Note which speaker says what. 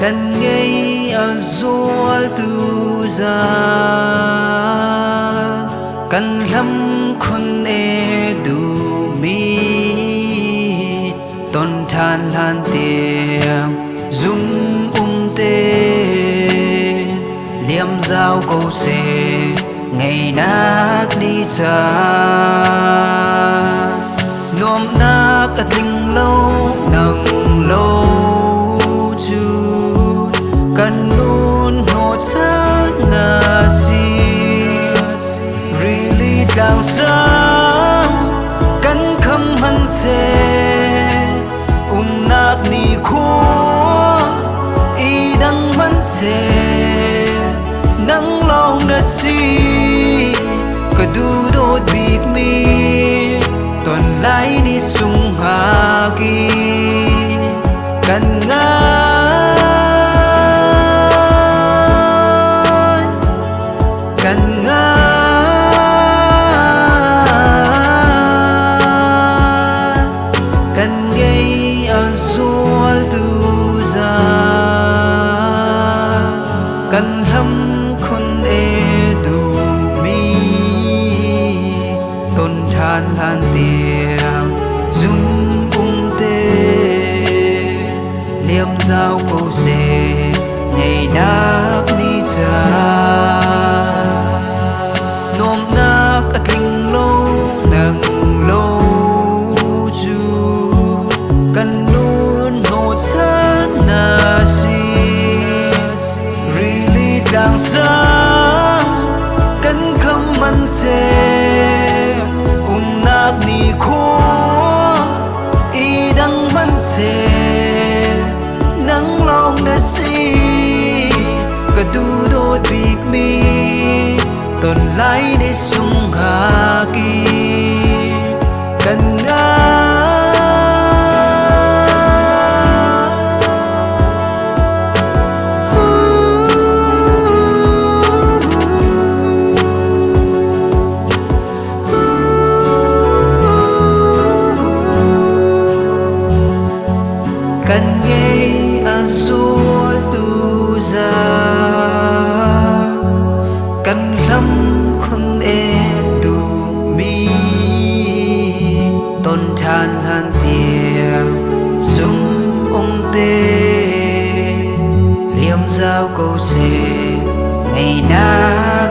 Speaker 1: kan ngây azol tu za kan lam khun e du mi ton than lan tiang zum te liam giao câu se ngày nát đi cha nom na cả tình lâu nâng lâu chu cần luôn hốt sát na si really đang sáng cần khăm hân se nát ni khô y đang mắn se nắng lòng na si cả du đốt bịt mi toàn lại đi sung hà kỳ cần gây azul tu za kan lam khun e du mi ton than lan tiang zum te liam giao câu se ngày nát ni cha nom na cả tình lâu nâng lâu kan luôn hốt sát na si really đang sáng kan khăm man se nát ni khô y đang man se nắng lòng na si cả du đốt bịt mi tồn lại để sung hà kỳ kan kan ngây azul tu za kan lam khun e tu mi ton than han tiang zum te liam giao câu se ngày nát